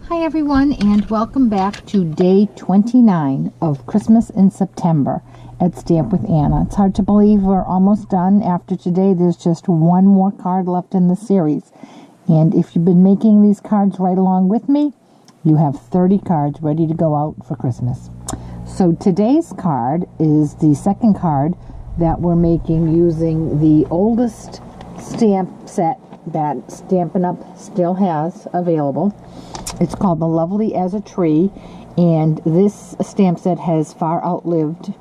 Hi everyone, and welcome back to day 29 of Christmas in September at Stamp with Anna. It's hard to believe we're almost done. After today, there's just one more card left in the series. And if you've been making these cards right along with me, you have 30 cards ready to go out for Christmas. So today's card is the second card that we're making using the oldest stamp set that Stampin' Up! Still has available. It's called The Lovely as a Tree, and this stamp set has far outlived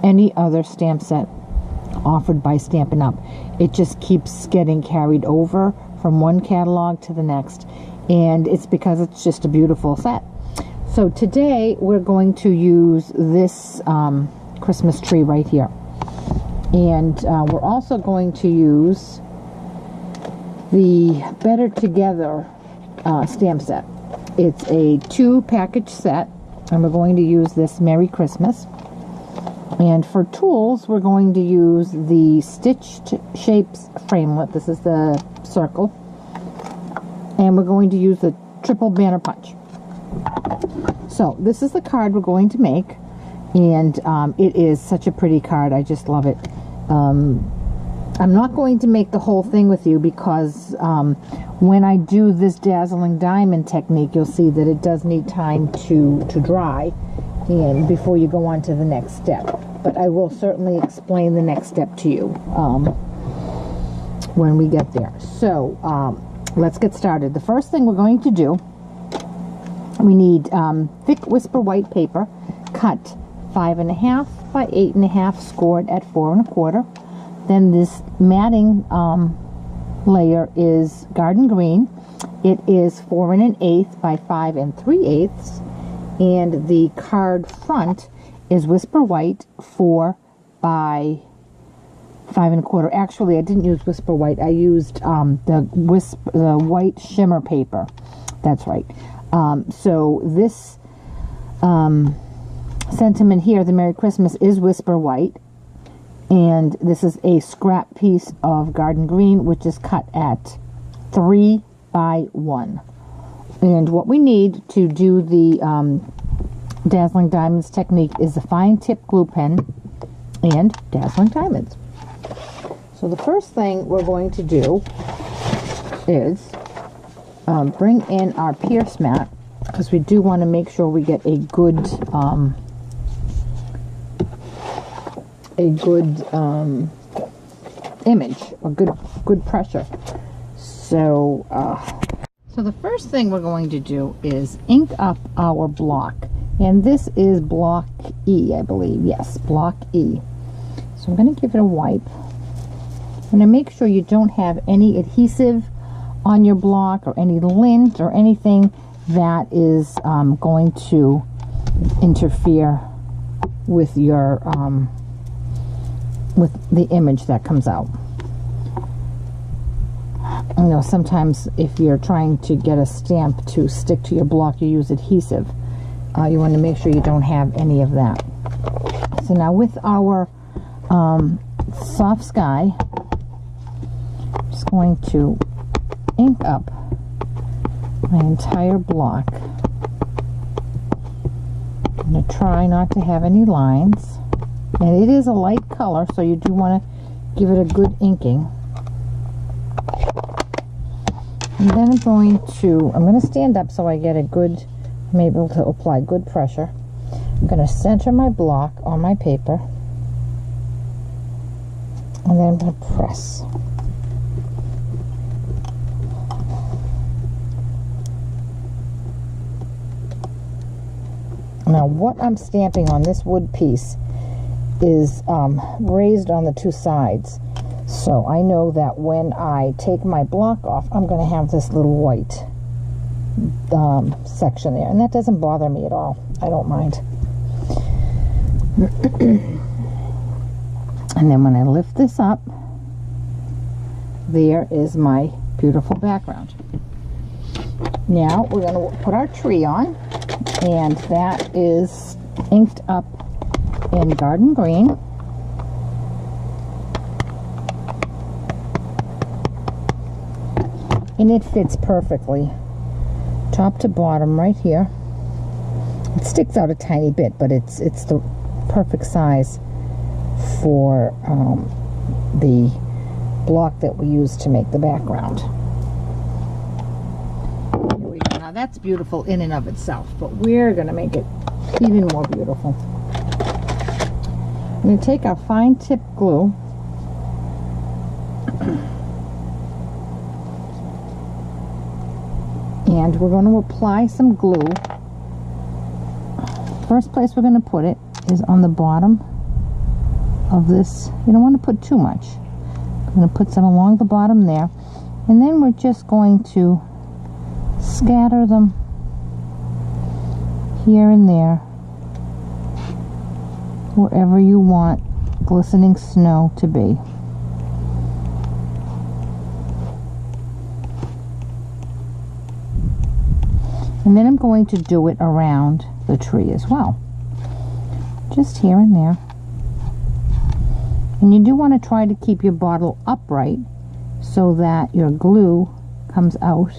any other stamp set offered by Stampin' Up! It just keeps getting carried over from one catalog to the next, and it's because it's just a beautiful set. So today we're going to use this Christmas tree right here, and we're also going to use the Better Together stamp set. It's a 2-package set, and we're going to use this Merry Christmas. And for tools, we're going to use the Stitched Shapes framelit. This is the circle. And we're going to use the triple banner punch. So this is the card we're going to make, and it is such a pretty card. I just love it. I'm not going to make the whole thing with you because when I do this Dazzling diamond technique, you'll see that it does need time to dry and before you go on to the next step. But I will certainly explain the next step to you when we get there. So let's get started. The first thing we're going to do, we need thick Whisper White paper, cut 5.5 by 8.5, scored at 4 1/4. Then this matting layer is Garden Green. It is 4 1/8 by 5 3/8, and the card front is Whisper White 4 by 5 1/4. Actually, I didn't use Whisper White. I used the white shimmer paper. That's right. So this sentiment here, the Merry Christmas, is Whisper White. And this is a scrap piece of Garden Green, which is cut at 3 by 1. And what we need to do the Dazzling Diamonds technique is the fine tip glue pen and Dazzling Diamonds. So the first thing we're going to do is bring in our pierce mat, because we do want to make sure we get a good image, a good pressure. So the first thing we're going to do is ink up our block, and this is block E, I believe. Yes, block E. So I'm going to give it a wipe. I'm going to make sure you don't have any adhesive on your block or any lint or anything that is going to interfere with your with the image that comes out. You know, sometimes if you're trying to get a stamp to stick to your block, you use adhesive. You want to make sure you don't have any of that. So now with our soft sky, I'm just going to ink up my entire block. I'm going to try not to have any lines. And it is a light color, so you do want to give it a good inking. And then I'm going to stand up so I get a good, I'm able to apply good pressure. I'm going to center my block on my paper. And then I'm going to press. Now what I'm stamping on this wood piece is raised on the two sides, so I know that when I take my block off, I'm going to have this little white section there, and that doesn't bother me at all. I don't mind. And then when I lift this up, there is my beautiful background. Now we're going to put our tree on, and that is inked up in Garden Green. And it fits perfectly. top to bottom right here. It sticks out a tiny bit, but it's the perfect size for the block that we use to make the background. Here we go. Now that's beautiful in and of itself, but we're going to make it even more beautiful. I'm going to take our fine tip glue and we're going to apply some glue. First place we're going to put it is on the bottom of this. You don't want to put too much. I'm going to put some along the bottom there, and then we're just going to scatter them here and there wherever you want glistening snow to be. And then I'm going to do it around the tree as well, just here and there. And you do want to try to keep your bottle upright so that your glue comes out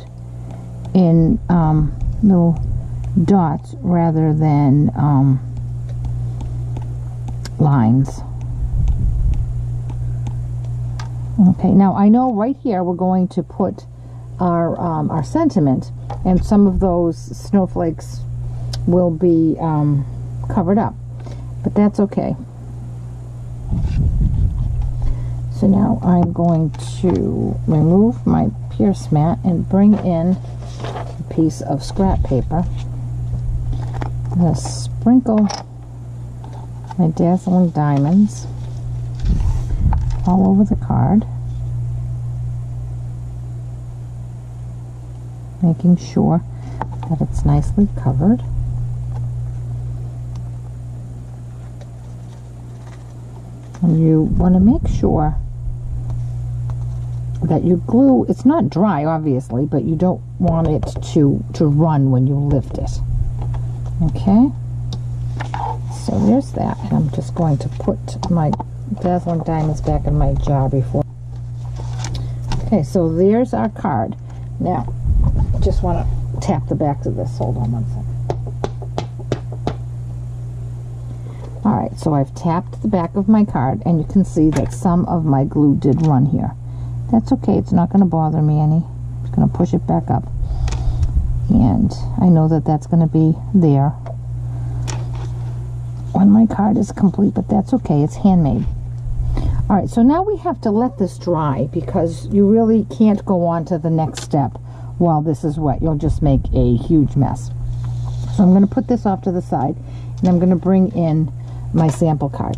in little dots rather than lines. Okay, now I know right here we're going to put our sentiment, and some of those snowflakes will be covered up, but that's okay. So now I'm going to remove my pierce mat and bring in a piece of scrap paper. I'm going to sprinkle my Dazzling diamonds all over the card, making sure that it's nicely covered. And you want to make sure that your glue, it's not dry obviously, but you don't want it to run when you lift it. Okay, so there's that, and I'm just going to put my Dazzling diamonds back in my jar before. Okay, so there's our card. Now I just want to tap the back of this. Hold on one second. Alright, so I've tapped the back of my card, and you can see that some of my glue did run here. That's okay, it's not going to bother me any. I'm just going to push it back up, and I know that that's going to be there when my card is complete, but that's okay, it's handmade. Alright, so now we have to let this dry, because you really can't go on to the next step while this is wet. You'll just make a huge mess. So I'm going to put this off to the side, and I'm going to bring in my sample card.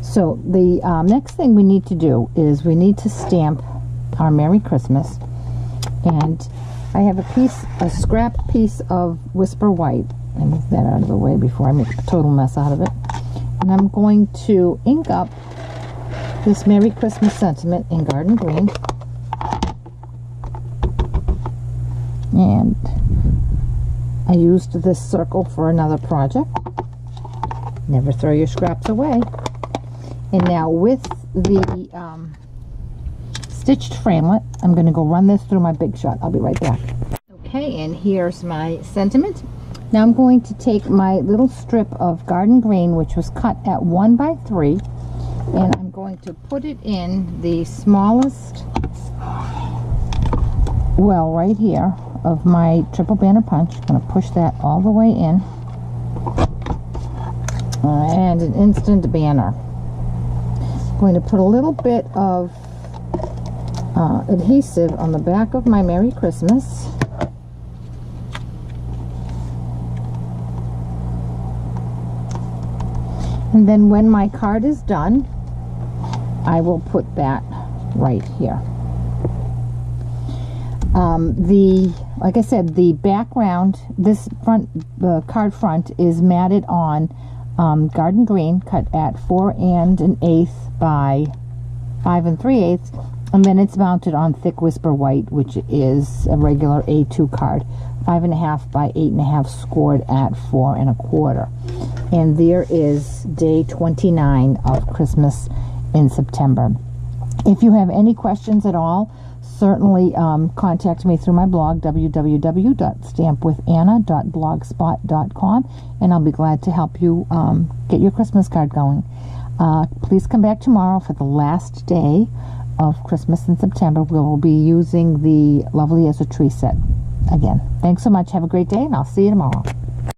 So the next thing we need to do is we need to stamp our Merry Christmas, and I have a scrap piece of Whisper White. I move that out of the way before I make a total mess out of it. And I'm going to ink up this Merry Christmas sentiment in Garden Green. And I used this circle for another project. Never throw your scraps away. And now with the stitched framelit, I'm going to go run this through my Big Shot. I'll be right back. Okay, and here's my sentiment. Now I'm going to take my little strip of Garden Green, which was cut at 1 by 3, and I'm going to put it in the smallest well right here of my triple banner punch. I'm going to push that all the way in, and an instant banner. I'm going to put a little bit of adhesive on the back of my Merry Christmas. And then when my card is done, I will put that right here. Like I said, the background, this card front is matted on Garden Green, cut at 4 1/8 by 5 3/8, and then it's mounted on thick Whisper White, which is a regular A2 card, 5 1/2 by 8 1/2, scored at 4 1/4. And there is day 29 of Christmas in September. If you have any questions at all, certainly contact me through my blog, www.stampwithanna.blogspot.com, and I'll be glad to help you get your Christmas card going. Please come back tomorrow for the last day of Christmas in September. We will be using the Lovely as a Tree set again. Thanks so much. Have a great day, and I'll see you tomorrow.